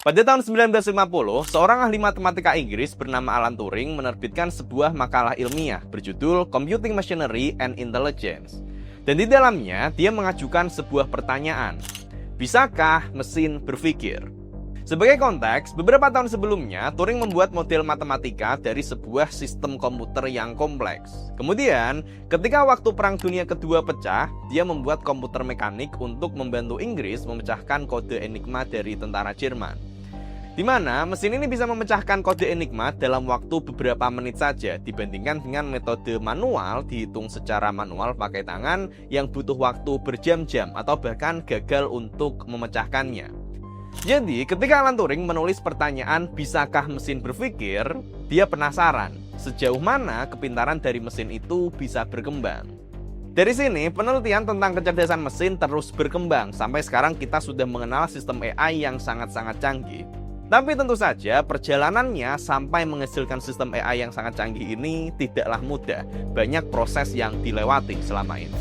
Pada tahun 1950, seorang ahli matematika Inggris bernama Alan Turing menerbitkan sebuah makalah ilmiah berjudul Computing Machinery and Intelligence. Dan di dalamnya, dia mengajukan sebuah pertanyaan. Bisakah mesin berpikir? Sebagai konteks, beberapa tahun sebelumnya, Turing membuat model matematika dari sebuah sistem komputer yang kompleks. Kemudian, ketika waktu Perang Dunia Kedua pecah, dia membuat komputer mekanik untuk membantu Inggris memecahkan kode enigma dari tentara Jerman. Di mana mesin ini bisa memecahkan kode enigma dalam waktu beberapa menit saja dibandingkan dengan metode manual dihitung secara manual pakai tangan yang butuh waktu berjam-jam atau bahkan gagal untuk memecahkannya. Jadi, ketika Alan Turing menulis pertanyaan bisakah mesin berpikir, dia penasaran sejauh mana kepintaran dari mesin itu bisa berkembang. Dari sini, penelitian tentang kecerdasan mesin terus berkembang sampai sekarang kita sudah mengenal sistem AI yang sangat-sangat canggih. Tapi tentu saja perjalanannya sampai menghasilkan sistem AI yang sangat canggih ini tidaklah mudah. Banyak proses yang dilewati selama ini.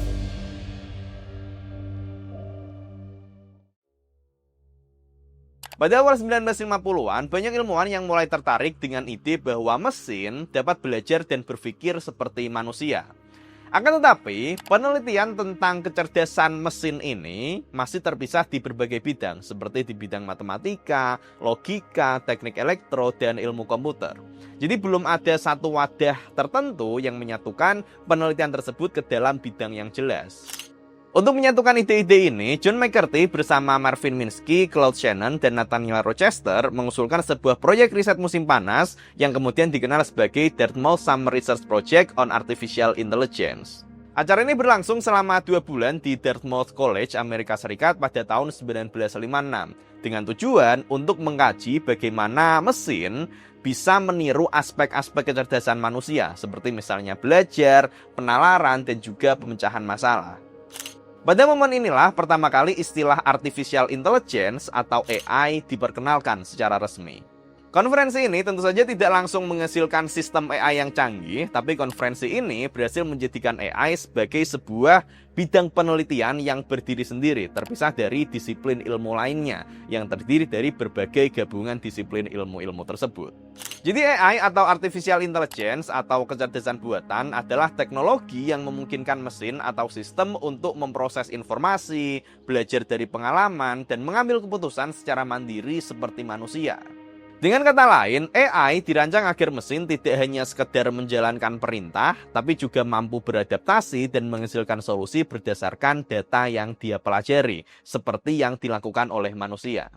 Pada awal 1950-an, banyak ilmuwan yang mulai tertarik dengan ide bahwa mesin dapat belajar dan berpikir seperti manusia. Akan tetapi, penelitian tentang kecerdasan mesin ini masih terpisah di berbagai bidang, seperti di bidang matematika, logika, teknik elektro, dan ilmu komputer. Jadi belum ada satu wadah tertentu yang menyatukan penelitian tersebut ke dalam bidang yang jelas. Untuk menyatukan ide-ide ini, John McCarthy bersama Marvin Minsky, Claude Shannon, dan Nathaniel Rochester mengusulkan sebuah proyek riset musim panas yang kemudian dikenal sebagai Dartmouth Summer Research Project on Artificial Intelligence. Acara ini berlangsung selama 2 bulan di Dartmouth College, Amerika Serikat pada tahun 1956 dengan tujuan untuk mengkaji bagaimana mesin bisa meniru aspek-aspek kecerdasan manusia seperti misalnya belajar, penalaran, dan juga pemecahan masalah. Pada momen inilah pertama kali istilah Artificial Intelligence atau AI diperkenalkan secara resmi. Konferensi ini tentu saja tidak langsung menghasilkan sistem AI yang canggih, tapi konferensi ini berhasil menjadikan AI sebagai sebuah bidang penelitian yang berdiri sendiri, terpisah dari disiplin ilmu lainnya, yang terdiri dari berbagai gabungan disiplin ilmu-ilmu tersebut. Jadi AI atau Artificial Intelligence atau kecerdasan buatan adalah teknologi yang memungkinkan mesin atau sistem untuk memproses informasi, belajar dari pengalaman, dan mengambil keputusan secara mandiri seperti manusia. Dengan kata lain, AI dirancang agar mesin tidak hanya sekedar menjalankan perintah, tapi juga mampu beradaptasi dan menghasilkan solusi berdasarkan data yang dia pelajari, seperti yang dilakukan oleh manusia.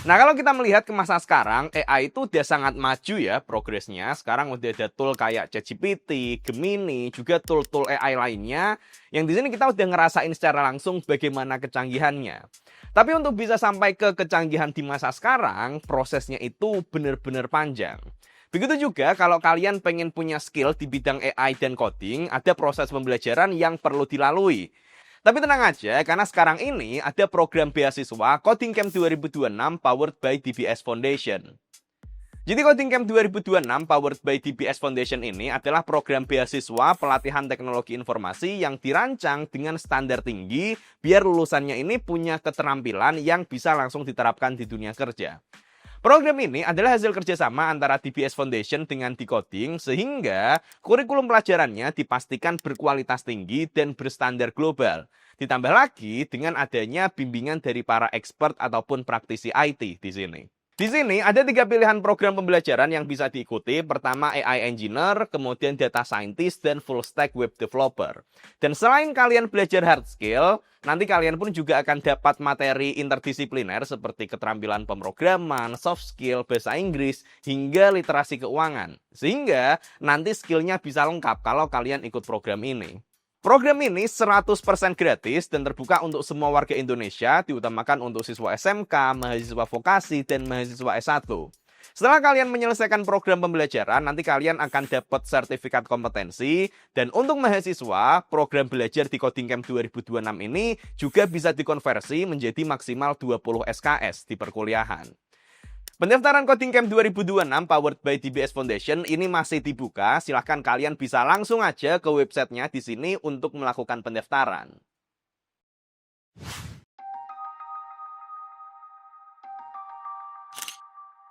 Nah, kalau kita melihat ke masa sekarang, AI itu udah sangat maju ya progresnya. Sekarang udah ada tool kayak ChatGPT, Gemini, juga tool-tool AI lainnya yang di sini kita udah ngerasain secara langsung bagaimana kecanggihannya. Tapi untuk bisa sampai ke kecanggihan di masa sekarang, prosesnya itu benar-benar panjang. Begitu juga kalau kalian pengen punya skill di bidang AI dan coding, ada proses pembelajaran yang perlu dilalui. Tapi tenang aja, karena sekarang ini ada program beasiswa Coding Camp 2026 powered by DBS Foundation. Jadi Coding Camp 2026 powered by DBS Foundation ini adalah program beasiswa pelatihan teknologi informasi yang dirancang dengan standar tinggi biar lulusannya ini punya keterampilan yang bisa langsung diterapkan di dunia kerja. Program ini adalah hasil kerjasama antara DBS Foundation dengan Decoding sehingga kurikulum pelajarannya dipastikan berkualitas tinggi dan berstandar global. Ditambah lagi dengan adanya bimbingan dari para expert ataupun praktisi IT di sini. Di sini ada 3 pilihan program pembelajaran yang bisa diikuti. Pertama AI Engineer, kemudian Data Scientist, dan Full Stack Web Developer. Dan selain kalian belajar hard skill, nanti kalian pun juga akan dapat materi interdisipliner seperti keterampilan pemrograman, soft skill, bahasa Inggris, hingga literasi keuangan. Sehingga nanti skillnya bisa lengkap kalau kalian ikut program ini. Program ini 100% gratis dan terbuka untuk semua warga Indonesia, diutamakan untuk siswa SMK, mahasiswa vokasi, dan mahasiswa S1. Setelah kalian menyelesaikan program pembelajaran, nanti kalian akan dapat sertifikat kompetensi. Dan untuk mahasiswa, program belajar di Coding Camp 2026 ini juga bisa dikonversi menjadi maksimal 20 SKS di perkuliahan. Pendaftaran Coding Camp 2026 powered by DBS Foundation ini masih dibuka. Silahkan kalian bisa langsung aja ke websitenya di sini untuk melakukan pendaftaran.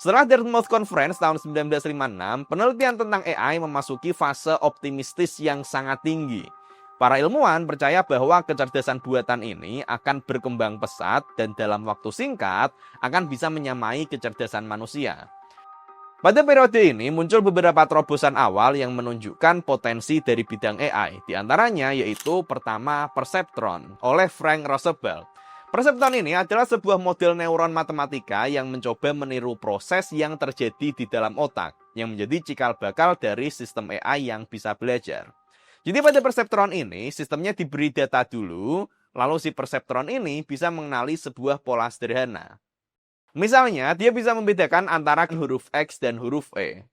Setelah Dartmouth Conference tahun 1956, penelitian tentang AI memasuki fase optimistis yang sangat tinggi. Para ilmuwan percaya bahwa kecerdasan buatan ini akan berkembang pesat dan dalam waktu singkat akan bisa menyamai kecerdasan manusia. Pada periode ini muncul beberapa terobosan awal yang menunjukkan potensi dari bidang AI. Di antaranya yaitu pertama Perceptron oleh Frank Roosevelt. Perceptron ini adalah sebuah model neuron matematika yang mencoba meniru proses yang terjadi di dalam otak, yang menjadi cikal bakal dari sistem AI yang bisa belajar. Jadi pada Perceptron ini, sistemnya diberi data dulu, lalu si Perceptron ini bisa mengenali sebuah pola sederhana. Misalnya, dia bisa membedakan antara huruf X dan huruf E.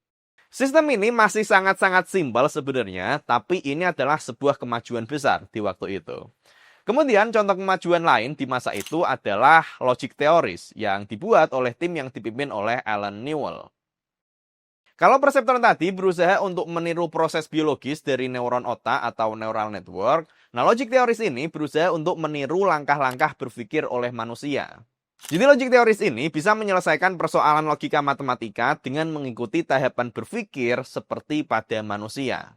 Sistem ini masih sangat-sangat simpel sebenarnya, tapi ini adalah sebuah kemajuan besar di waktu itu. Kemudian contoh kemajuan lain di masa itu adalah logic theories yang dibuat oleh tim yang dipimpin oleh Alan Newell. Kalau Perceptron tadi berusaha untuk meniru proses biologis dari neuron otak atau neural network, nah logic theories ini berusaha untuk meniru langkah-langkah berpikir oleh manusia. Jadi logic theories ini bisa menyelesaikan persoalan logika matematika dengan mengikuti tahapan berpikir seperti pada manusia.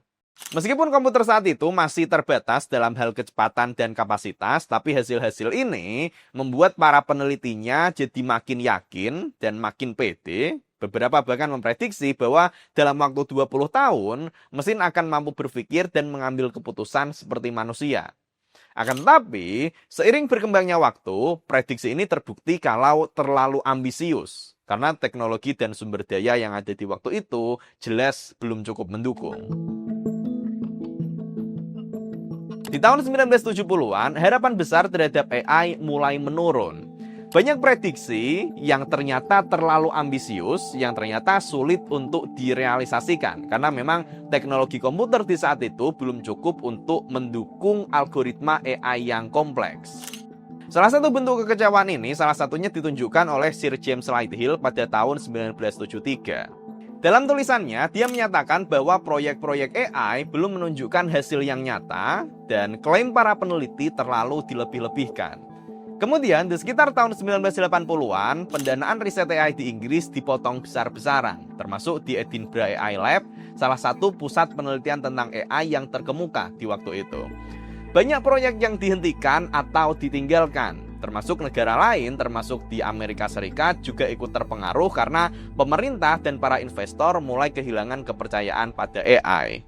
Meskipun komputer saat itu masih terbatas dalam hal kecepatan dan kapasitas, tapi hasil-hasil ini membuat para penelitinya jadi makin yakin dan makin pede. Beberapa bahkan memprediksi bahwa dalam waktu 20 tahun, mesin akan mampu berpikir dan mengambil keputusan seperti manusia. Akan tetapi, seiring berkembangnya waktu, prediksi ini terbukti kalau terlalu ambisius. Karena teknologi dan sumber daya yang ada di waktu itu jelas belum cukup mendukung. Di tahun 1970-an, harapan besar terhadap AI mulai menurun. Banyak prediksi yang ternyata terlalu ambisius, yang ternyata sulit untuk direalisasikan. Karena memang teknologi komputer di saat itu belum cukup untuk mendukung algoritma AI yang kompleks. Salah satu bentuk kekecewaan ini salah satunya ditunjukkan oleh Sir James Lighthill pada tahun 1973. Dalam tulisannya, dia menyatakan bahwa proyek-proyek AI belum menunjukkan hasil yang nyata dan klaim para peneliti terlalu dilebih-lebihkan. Kemudian, di sekitar tahun 1980-an, pendanaan riset AI di Inggris dipotong besar-besaran, termasuk di Edinburgh AI Lab, salah satu pusat penelitian tentang AI yang terkemuka di waktu itu. Banyak proyek yang dihentikan atau ditinggalkan, termasuk negara lain, termasuk di Amerika Serikat juga ikut terpengaruh karena pemerintah dan para investor mulai kehilangan kepercayaan pada AI.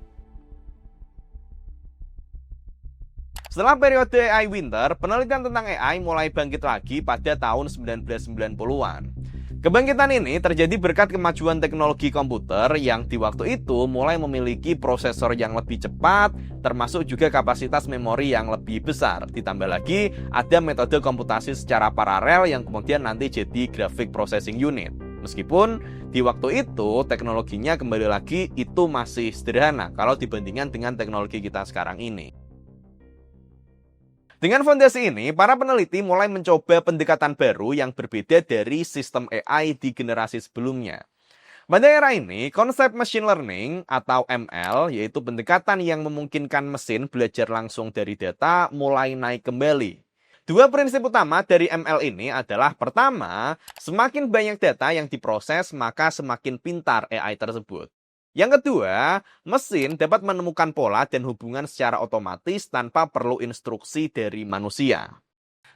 Setelah periode AI Winter, penelitian tentang AI mulai bangkit lagi pada tahun 1990-an. Kebangkitan ini terjadi berkat kemajuan teknologi komputer yang di waktu itu mulai memiliki prosesor yang lebih cepat, termasuk juga kapasitas memori yang lebih besar. Ditambah lagi ada metode komputasi secara paralel yang kemudian nanti jadi graphic processing unit. Meskipun di waktu itu teknologinya kembali lagi itu masih sederhana kalau dibandingkan dengan teknologi kita sekarang ini. Dengan fondasi ini, para peneliti mulai mencoba pendekatan baru yang berbeda dari sistem AI di generasi sebelumnya. Pada era ini, konsep machine learning atau ML, yaitu pendekatan yang memungkinkan mesin belajar langsung dari data, mulai naik kembali. Dua prinsip utama dari ML ini adalah pertama, semakin banyak data yang diproses, maka semakin pintar AI tersebut. Yang kedua, mesin dapat menemukan pola dan hubungan secara otomatis tanpa perlu instruksi dari manusia.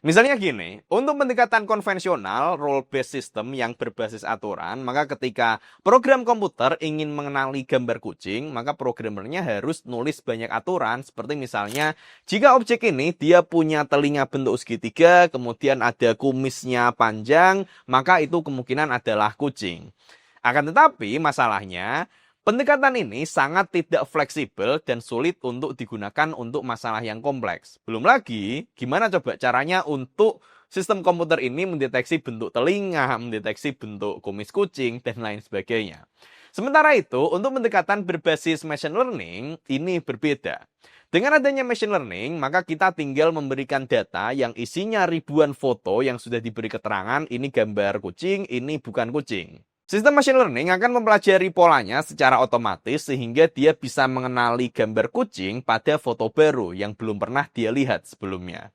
Misalnya gini, untuk pendekatan konvensional role-based system yang berbasis aturan, maka ketika program komputer ingin mengenali gambar kucing, maka programmernya harus nulis banyak aturan, seperti misalnya, jika objek ini dia punya telinga bentuk segitiga, kemudian ada kumisnya panjang, maka itu kemungkinan adalah kucing. Akan tetapi masalahnya, pendekatan ini sangat tidak fleksibel dan sulit untuk digunakan untuk masalah yang kompleks. Belum lagi, gimana coba caranya untuk sistem komputer ini mendeteksi bentuk telinga, mendeteksi bentuk kumis kucing, dan lain sebagainya. Sementara itu, untuk pendekatan berbasis machine learning, ini berbeda. Dengan adanya machine learning, maka kita tinggal memberikan data yang isinya ribuan foto yang sudah diberi keterangan, ini gambar kucing, ini bukan kucing. Sistem machine learning akan mempelajari polanya secara otomatis sehingga dia bisa mengenali gambar kucing pada foto baru yang belum pernah dia lihat sebelumnya.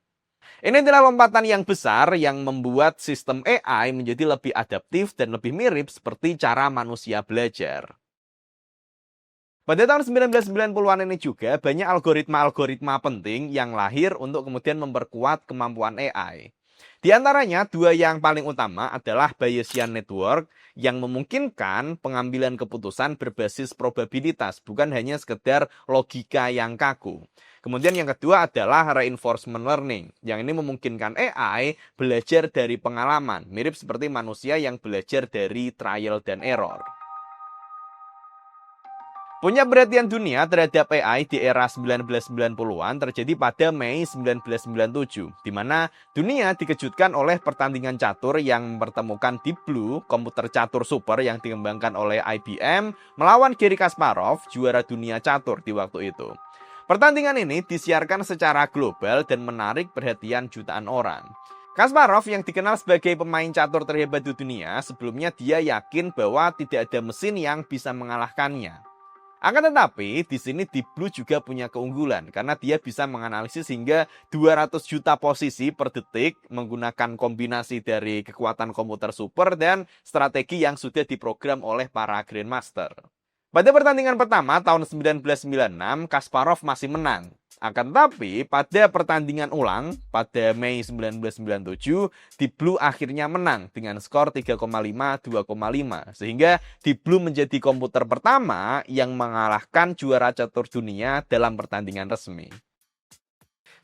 Ini adalah lompatan yang besar yang membuat sistem AI menjadi lebih adaptif dan lebih mirip seperti cara manusia belajar. Pada tahun 1990-an ini juga banyak algoritma-algoritma penting yang lahir untuk kemudian memperkuat kemampuan AI. Di antaranya, dua yang paling utama adalah Bayesian Network yang memungkinkan pengambilan keputusan berbasis probabilitas, bukan hanya sekedar logika yang kaku. Kemudian yang kedua adalah Reinforcement Learning, yang ini memungkinkan AI belajar dari pengalaman, mirip seperti manusia yang belajar dari trial dan error. Puncak perhatian dunia terhadap AI di era 1990-an terjadi pada Mei 1997, di mana dunia dikejutkan oleh pertandingan catur yang mempertemukan Deep Blue, komputer catur super yang dikembangkan oleh IBM, melawan Garry Kasparov, juara dunia catur di waktu itu. Pertandingan ini disiarkan secara global dan menarik perhatian jutaan orang. Kasparov yang dikenal sebagai pemain catur terhebat di dunia, sebelumnya dia yakin bahwa tidak ada mesin yang bisa mengalahkannya. Akan tetapi, di sini Deep Blue juga punya keunggulan karena dia bisa menganalisis hingga 200 juta posisi per detik menggunakan kombinasi dari kekuatan komputer super dan strategi yang sudah diprogram oleh para Grandmaster. Pada pertandingan pertama tahun 1996, Kasparov masih menang. Akan tetapi, pada pertandingan ulang pada Mei 1997, Deep Blue akhirnya menang dengan skor 3,5, 2,5. Sehingga Deep Blue menjadi komputer pertama yang mengalahkan juara catur dunia dalam pertandingan resmi.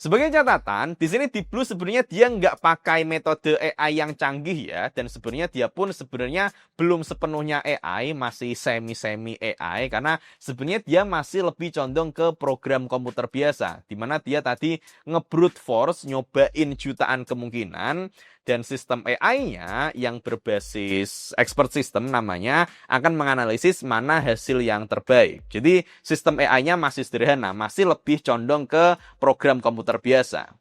Sebagai catatan, di sini Deep Blue sebenarnya dia nggak pakai metode AI yang canggih ya, dan sebenarnya dia pun sebenarnya belum sepenuhnya AI, masih semi-semi AI, karena sebenarnya dia masih lebih condong ke program komputer biasa, di mana dia tadi nge-brute force, nyobain jutaan kemungkinan, dan sistem AI-nya yang berbasis expert system namanya akan menganalisis mana hasil yang terbaik. Jadi sistem AI-nya masih sederhana, masih lebih condong ke program komputer biasa.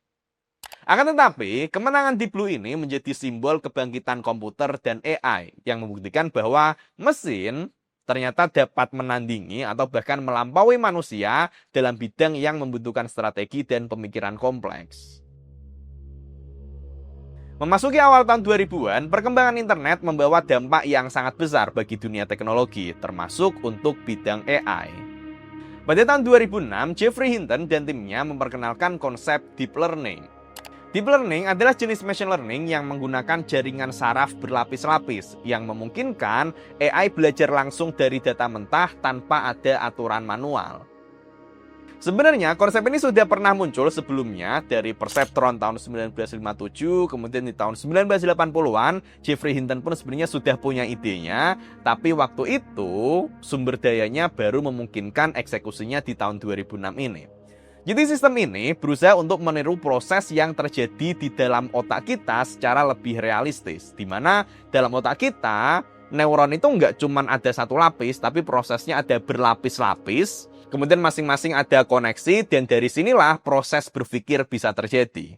Akan tetapi, kemenangan Deep Blue ini menjadi simbol kebangkitan komputer dan AI yang membuktikan bahwa mesin ternyata dapat menandingi atau bahkan melampaui manusia dalam bidang yang membutuhkan strategi dan pemikiran kompleks. Memasuki awal tahun 2000-an, perkembangan internet membawa dampak yang sangat besar bagi dunia teknologi, termasuk untuk bidang AI. Pada tahun 2006, Geoffrey Hinton dan timnya memperkenalkan konsep Deep Learning. Deep Learning adalah jenis machine learning yang menggunakan jaringan saraf berlapis-lapis yang memungkinkan AI belajar langsung dari data mentah tanpa ada aturan manual. Sebenarnya konsep ini sudah pernah muncul sebelumnya dari Perceptron tahun 1957, kemudian di tahun 1980-an Geoffrey Hinton pun sebenarnya sudah punya idenya, tapi waktu itu sumber dayanya baru memungkinkan eksekusinya di tahun 2006 ini. Jadi sistem ini berusaha untuk meniru proses yang terjadi di dalam otak kita secara lebih realistis, di mana dalam otak kita neuron itu nggak cuma ada satu lapis, tapi prosesnya ada berlapis-lapis. Kemudian masing-masing ada koneksi dan dari sinilah proses berpikir bisa terjadi.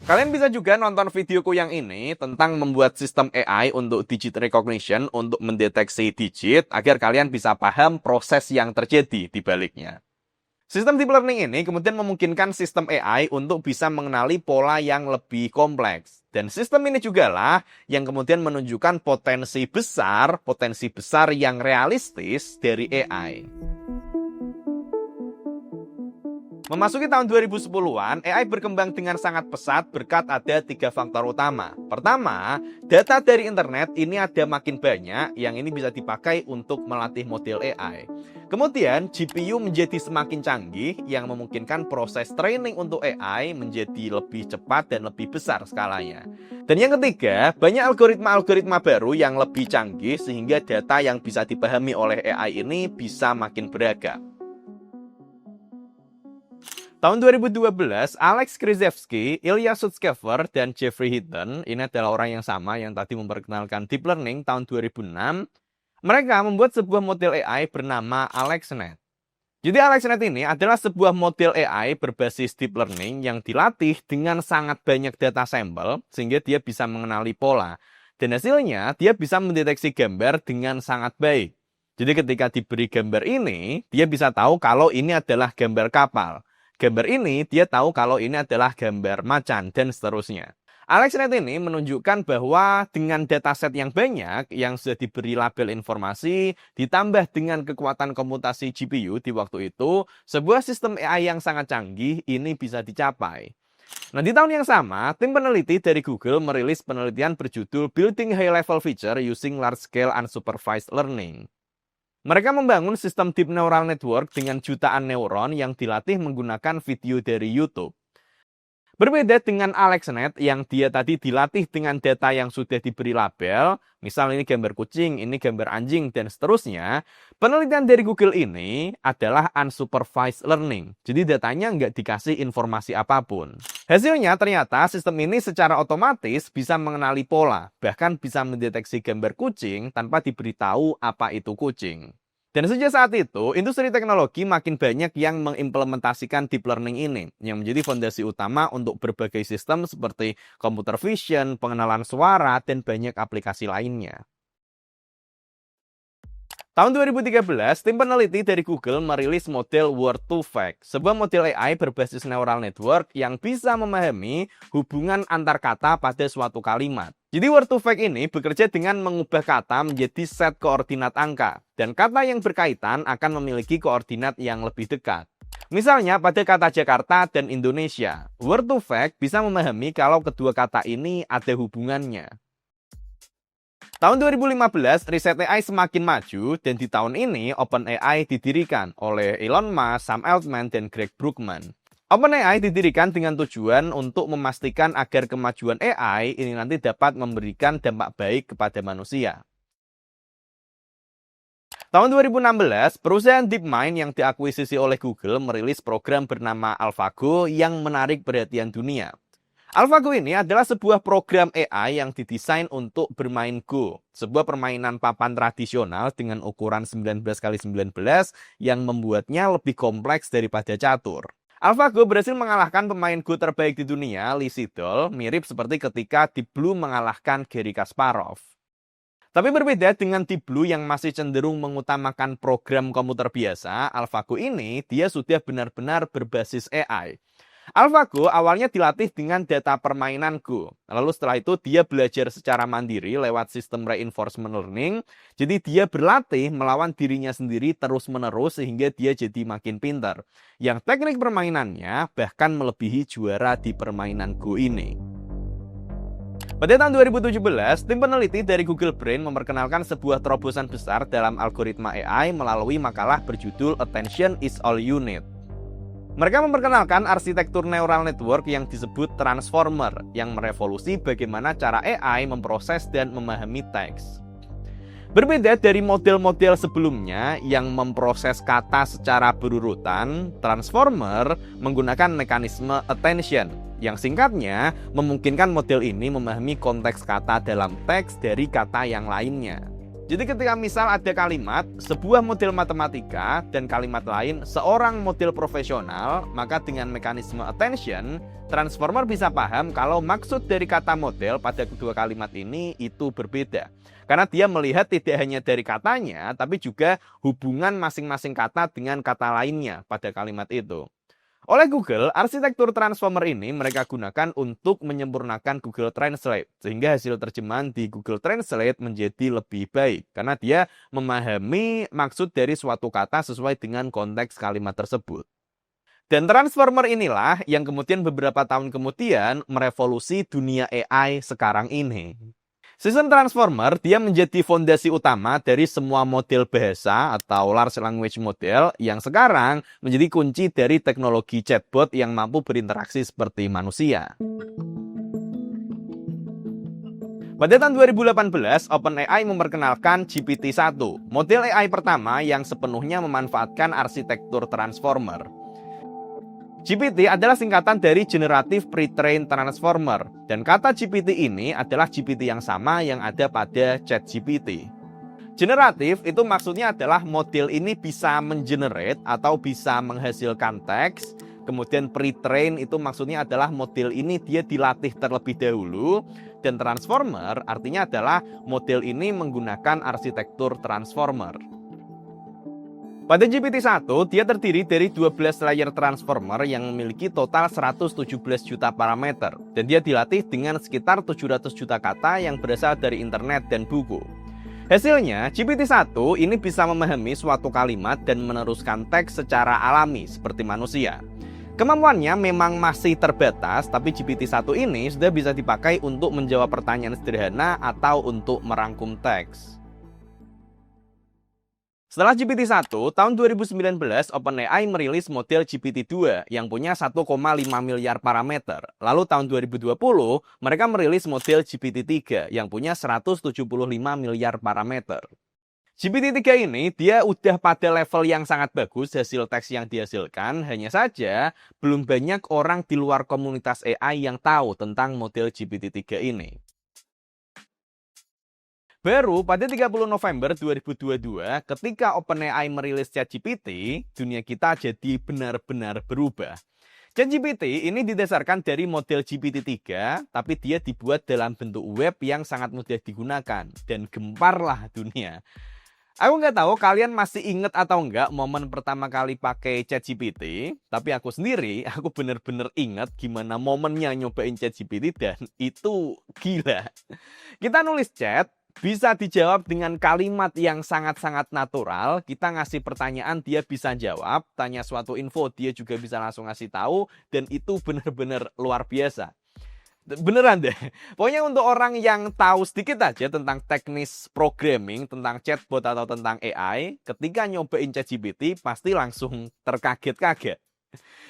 Kalian bisa juga nonton videoku yang ini tentang membuat sistem AI untuk digit recognition untuk mendeteksi digit agar kalian bisa paham proses yang terjadi di baliknya. Sistem deep learning ini kemudian memungkinkan sistem AI untuk bisa mengenali pola yang lebih kompleks. Dan sistem ini juga lah yang kemudian menunjukkan potensi besar yang realistis dari AI. Memasuki tahun 2010-an, AI berkembang dengan sangat pesat berkat ada 3 faktor utama. Pertama, data dari internet ini ada makin banyak yang ini bisa dipakai untuk melatih model AI. Kemudian, GPU menjadi semakin canggih yang memungkinkan proses training untuk AI menjadi lebih cepat dan lebih besar skalanya. Dan yang ketiga, banyak algoritma-algoritma baru yang lebih canggih sehingga data yang bisa dipahami oleh AI ini bisa makin beragam. Tahun 2012, Alex Krizhevsky, Ilya Sutskever, dan Geoffrey Hinton, ini adalah orang yang sama yang tadi memperkenalkan Deep Learning tahun 2006, mereka membuat sebuah model AI bernama AlexNet. Jadi AlexNet ini adalah sebuah model AI berbasis Deep Learning yang dilatih dengan sangat banyak data sampel, sehingga dia bisa mengenali pola. Dan hasilnya, dia bisa mendeteksi gambar dengan sangat baik. Jadi ketika diberi gambar ini, dia bisa tahu kalau ini adalah gambar kapal. Gambar ini dia tahu kalau ini adalah gambar macan dan seterusnya. AlexNet ini menunjukkan bahwa dengan dataset yang banyak yang sudah diberi label informasi ditambah dengan kekuatan komputasi GPU di waktu itu, sebuah sistem AI yang sangat canggih ini bisa dicapai. Nah, di tahun yang sama, tim peneliti dari Google merilis penelitian berjudul Building High Level Feature Using Large Scale Unsupervised Learning. Mereka membangun sistem deep neural network dengan jutaan neuron yang dilatih menggunakan video dari YouTube. Berbeda dengan AlexNet yang dia tadi dilatih dengan data yang sudah diberi label, misal ini gambar kucing, ini gambar anjing, dan seterusnya, penelitian dari Google ini adalah unsupervised learning. Jadi datanya nggak dikasih informasi apapun. Hasilnya ternyata sistem ini secara otomatis bisa mengenali pola, bahkan bisa mendeteksi gambar kucing tanpa diberitahu apa itu kucing. Dan sejak saat itu, industri teknologi makin banyak yang mengimplementasikan deep learning ini, yang menjadi fondasi utama untuk berbagai sistem seperti computer vision, pengenalan suara, dan banyak aplikasi lainnya. Tahun 2013, tim peneliti dari Google merilis model Word2Vec, sebuah model AI berbasis neural network yang bisa memahami hubungan antar kata pada suatu kalimat. Jadi Word2Vec ini bekerja dengan mengubah kata menjadi set koordinat angka, dan kata yang berkaitan akan memiliki koordinat yang lebih dekat. Misalnya pada kata Jakarta dan Indonesia, Word2Vec bisa memahami kalau kedua kata ini ada hubungannya. Tahun 2015, riset AI semakin maju dan di tahun ini OpenAI didirikan oleh Elon Musk, Sam Altman, dan Greg Brookman. OpenAI didirikan dengan tujuan untuk memastikan agar kemajuan AI ini nanti dapat memberikan dampak baik kepada manusia. Tahun 2016, perusahaan DeepMind yang diakuisisi oleh Google merilis program bernama AlphaGo yang menarik perhatian dunia. AlphaGo ini adalah sebuah program AI yang didesain untuk bermain Go, sebuah permainan papan tradisional dengan ukuran 19x19 yang membuatnya lebih kompleks daripada catur. AlphaGo berhasil mengalahkan pemain Go terbaik di dunia, Lee Sedol, mirip seperti ketika Deep Blue mengalahkan Garry Kasparov. Tapi berbeda dengan Deep Blue yang masih cenderung mengutamakan program komputer biasa, AlphaGo ini dia sudah benar-benar berbasis AI. AlphaGo awalnya dilatih dengan data permainan Go. Lalu setelah itu dia belajar secara mandiri lewat sistem reinforcement learning. Jadi dia berlatih melawan dirinya sendiri terus-menerus sehingga dia jadi makin pintar. Yang teknik permainannya bahkan melebihi juara di permainan Go ini. Pada tahun 2017, tim peneliti dari Google Brain memperkenalkan sebuah terobosan besar dalam algoritma AI melalui makalah berjudul Attention is All You Need. Mereka memperkenalkan arsitektur neural network yang disebut transformer yang merevolusi bagaimana cara AI memproses dan memahami teks. Berbeda dari model-model sebelumnya yang memproses kata secara berurutan, transformer menggunakan mekanisme attention yang singkatnya memungkinkan model ini memahami konteks kata dalam teks dari kata yang lainnya. Jadi ketika misal ada kalimat, sebuah model matematika dan kalimat lain seorang model profesional, maka dengan mekanisme attention, transformer bisa paham kalau maksud dari kata model pada kedua kalimat ini itu berbeda. Karena dia melihat tidak hanya dari katanya, tapi juga hubungan masing-masing kata dengan kata lainnya pada kalimat itu. Oleh Google, arsitektur transformer ini mereka gunakan untuk menyempurnakan Google Translate, sehingga hasil terjemahan di Google Translate menjadi lebih baik, karena dia memahami maksud dari suatu kata sesuai dengan konteks kalimat tersebut. Dan transformer inilah yang kemudian beberapa tahun kemudian merevolusi dunia AI sekarang ini. Sistem transformer dia menjadi fondasi utama dari semua model bahasa atau large language model yang sekarang menjadi kunci dari teknologi chatbot yang mampu berinteraksi seperti manusia. Pada tahun 2018, OpenAI memperkenalkan GPT-1, model AI pertama yang sepenuhnya memanfaatkan arsitektur transformer. GPT adalah singkatan dari Generative Pre-trained Transformer, dan kata GPT ini adalah GPT yang sama yang ada pada ChatGPT. Generatif itu maksudnya adalah model ini bisa mengenerate atau bisa menghasilkan teks, kemudian pre-train itu maksudnya adalah model ini dia dilatih terlebih dahulu, dan transformer artinya adalah model ini menggunakan arsitektur transformer. Pada GPT-1, dia terdiri dari 12 layer transformer yang memiliki total 117 juta parameter, dan dia dilatih dengan sekitar 700 juta kata yang berasal dari internet dan buku. Hasilnya, GPT-1 ini bisa memahami suatu kalimat dan meneruskan teks secara alami seperti manusia. Kemampuannya memang masih terbatas, tapi GPT-1 ini sudah bisa dipakai untuk menjawab pertanyaan sederhana atau untuk merangkum teks. Setelah GPT-1, tahun 2019, OpenAI merilis model GPT-2 yang punya 1,5 miliar parameter. Lalu tahun 2020, mereka merilis model GPT-3 yang punya 175 miliar parameter. GPT-3 ini dia udah pada level yang sangat bagus hasil teks yang dihasilkan, hanya saja belum banyak orang di luar komunitas AI yang tahu tentang model GPT-3 ini. Baru pada 30 November 2022, ketika OpenAI merilis ChatGPT, dunia kita jadi benar-benar berubah. ChatGPT ini didasarkan dari model GPT-3, tapi dia dibuat dalam bentuk web yang sangat mudah digunakan, dan gemparlah dunia. Aku nggak tahu kalian masih inget atau enggak momen pertama kali pakai ChatGPT, tapi aku sendiri, aku bener-bener inget gimana momennya nyobain ChatGPT dan itu gila. Kita nulis chat, bisa dijawab dengan kalimat yang sangat-sangat natural. Kita ngasih pertanyaan, dia bisa jawab. Tanya suatu info, dia juga bisa langsung ngasih tahu. Dan itu benar-benar luar biasa. Beneran deh. Pokoknya untuk orang yang tahu sedikit aja tentang teknis programming, tentang chatbot atau tentang AI, ketika nyobain ChatGPT pasti langsung terkaget-kaget.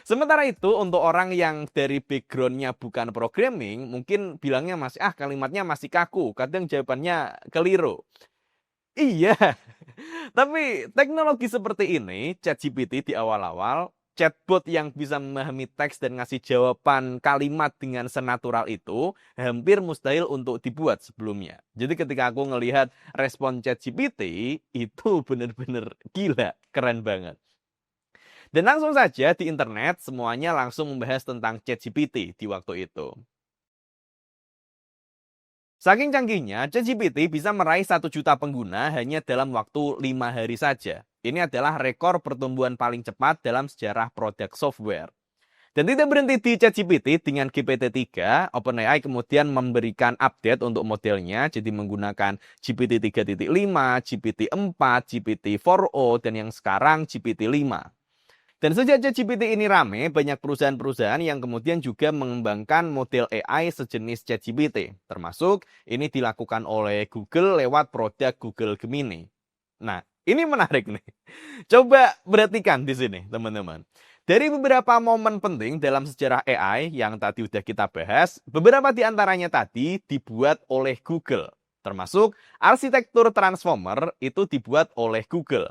Sementara itu untuk orang yang dari backgroundnya bukan programming, mungkin bilangnya masih kalimatnya masih kaku, kadang jawabannya keliru. Iya, tapi teknologi seperti ini, ChatGPT di awal-awal, chatbot yang bisa memahami teks dan ngasih jawaban kalimat dengan senatural itu, hampir mustahil untuk dibuat sebelumnya. Jadi ketika aku ngelihat respon ChatGPT, itu bener-bener gila, keren banget. Dan langsung saja di internet semuanya langsung membahas tentang ChatGPT di waktu itu. Saking canggihnya, ChatGPT bisa meraih 1 juta pengguna hanya dalam waktu 5 hari saja. Ini adalah rekor pertumbuhan paling cepat dalam sejarah produk software. Dan tidak berhenti di ChatGPT, dengan GPT-3, OpenAI kemudian memberikan update untuk modelnya, jadi menggunakan GPT 3.5, GPT 4, GPT 4o, dan yang sekarang GPT 5. Dan sejak ChatGPT ini rame, banyak perusahaan-perusahaan yang kemudian juga mengembangkan model AI sejenis ChatGPT. Termasuk ini dilakukan oleh Google lewat produk Google Gemini. Nah, ini menarik nih. Coba perhatikan di sini, teman-teman. Dari beberapa momen penting dalam sejarah AI yang tadi udah kita bahas, beberapa di antaranya tadi dibuat oleh Google. Termasuk arsitektur transformer itu dibuat oleh Google.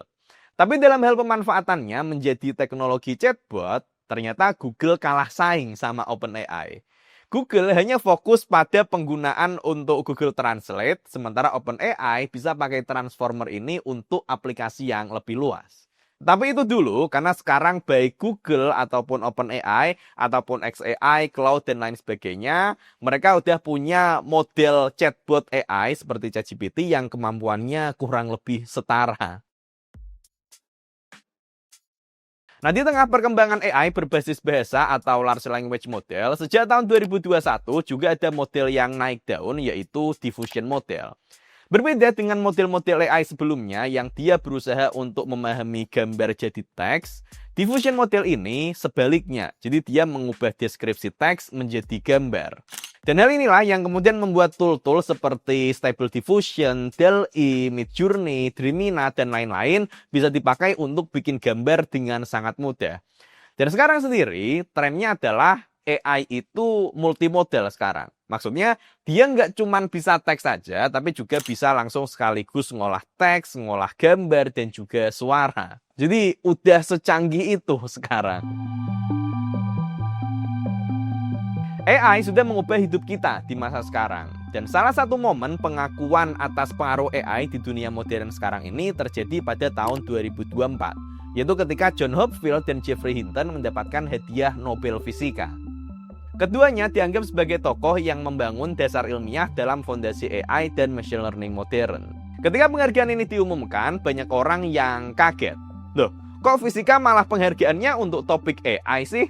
Tapi dalam hal pemanfaatannya menjadi teknologi chatbot, ternyata Google kalah saing sama OpenAI. Google hanya fokus pada penggunaan untuk Google Translate, sementara OpenAI bisa pakai transformer ini untuk aplikasi yang lebih luas. Tapi itu dulu, karena sekarang baik Google ataupun OpenAI ataupun xAI, Cloud dan lain sebagainya, mereka udah punya model chatbot AI seperti ChatGPT yang kemampuannya kurang lebih setara. Nah, di tengah perkembangan AI berbasis bahasa atau Large Language Model, sejak tahun 2021 juga ada model yang naik daun, yaitu Diffusion Model. Berbeda dengan model-model AI sebelumnya yang dia berusaha untuk memahami gambar jadi teks, Diffusion Model ini sebaliknya, jadi dia mengubah deskripsi teks menjadi gambar. Dan hal inilah yang kemudian membuat tool-tool seperti Stable Diffusion, DALL-E, Midjourney, Dreamina, dan lain-lain bisa dipakai untuk bikin gambar dengan sangat mudah. Dan sekarang sendiri, trennya adalah AI itu multimodal sekarang. Maksudnya, dia nggak cuma bisa teks saja, tapi juga bisa langsung sekaligus ngolah teks, ngolah gambar, dan juga suara. Jadi, udah secanggih itu sekarang. AI sudah mengubah hidup kita di masa sekarang. Dan salah satu momen pengakuan atas pengaruh AI di dunia modern sekarang ini terjadi pada tahun 2024. Yaitu ketika John Hopfield dan Geoffrey Hinton mendapatkan hadiah Nobel Fisika. Keduanya dianggap sebagai tokoh yang membangun dasar ilmiah dalam fondasi AI dan machine learning modern. Ketika penghargaan ini diumumkan, banyak orang yang kaget. Loh, kok fisika malah penghargaannya untuk topik AI sih?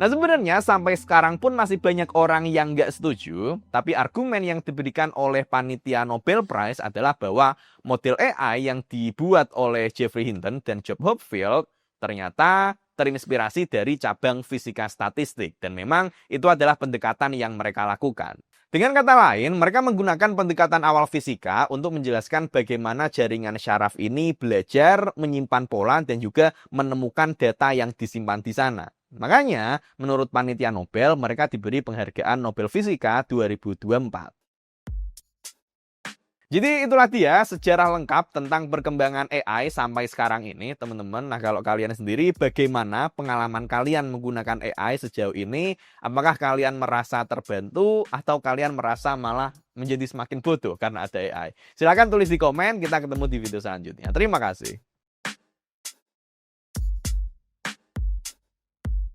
Nah sebenarnya sampai sekarang pun masih banyak orang yang nggak setuju, tapi argumen yang diberikan oleh panitia Nobel Prize adalah bahwa model AI yang dibuat oleh Geoffrey Hinton dan Job Hopfield ternyata terinspirasi dari cabang fisika statistik, dan memang itu adalah pendekatan yang mereka lakukan. Dengan kata lain, mereka menggunakan pendekatan awal fisika untuk menjelaskan bagaimana jaringan syaraf ini belajar, menyimpan pola, dan juga menemukan data yang disimpan di sana. Makanya, menurut panitia Nobel, mereka diberi penghargaan Nobel Fisika 2024. Jadi itulah dia sejarah lengkap tentang perkembangan AI sampai sekarang ini, teman-teman. Nah, kalau kalian sendiri, bagaimana pengalaman kalian menggunakan AI sejauh ini? Apakah kalian merasa terbantu atau kalian merasa malah menjadi semakin bodoh karena ada AI? Silahkan tulis di komen, kita ketemu di video selanjutnya. Terima kasih.